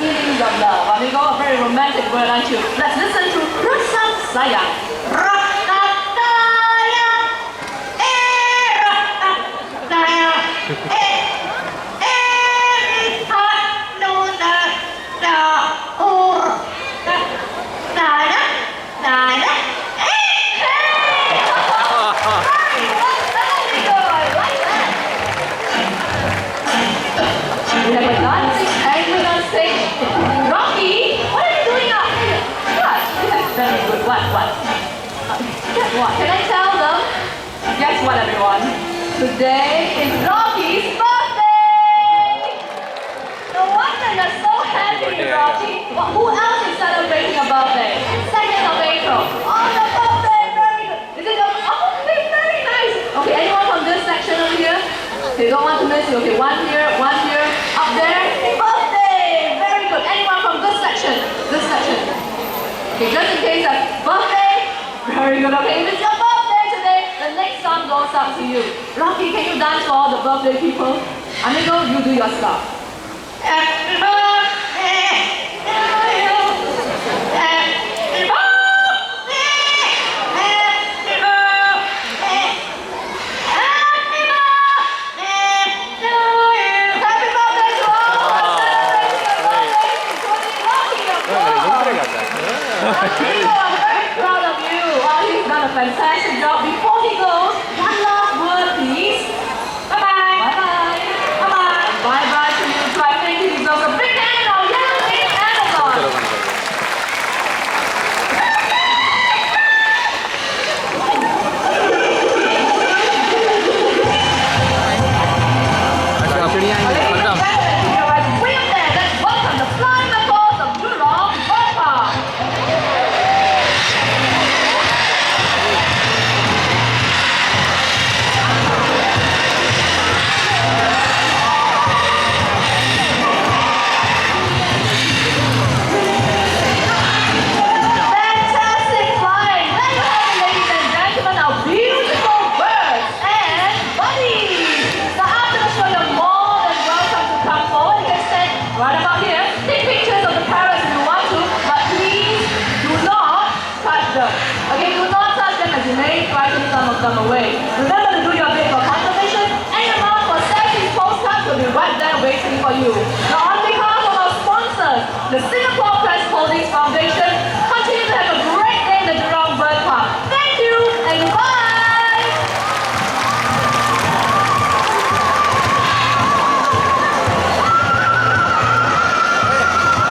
feelings of love. Amigo, a very romantic word, aren't you? Let's listen to Rasa Sayang. Rasa Sayang, Rasa Sayang, Nuna Saur, Sayang, Sayang. We have a dancing angry on stage. Rocky, what are you doing up here? What? Very good. What? Guess what? Can I tell them? Guess what, everyone? Today is Rocky's birthday! No wonder you're so happy, Rocky. Well, who else is celebrating a birthday? 2nd of April. Oh, the birthday! Very good. Is it your birthday? Very nice. Okay, anyone from this section over here? Okay, don't want to miss you. Okay, one here, up there. Birthday! Very good. Anyone from this section? This section. Okay, just in case birthday. Very good. Okay, if it's your birthday today, the next song goes up to you. Rocky, can you dance for all the birthday people? Amigo, you do your stuff. Happy birthday to you. Happy birthday. Happy birthday. Happy birthday to you. Happy birthday to all who are celebrating your birthday, including Rocky, of course. Amigo, I'm very proud of you. Well, he's done a fantastic job. Before he goes, one last word, please. Bye-bye. Bye-bye. Bye-bye. Bye-bye to you. So I think he deserves a big hand of yelling Amazon. Right about here, take pictures of the parrots if you want to, but please do not touch them. Okay, do not touch them as you may frighten some of them away. Remember to do your bit for conservation, and your mark for safety postcards will be right there waiting for you. Now on behalf of our sponsors, the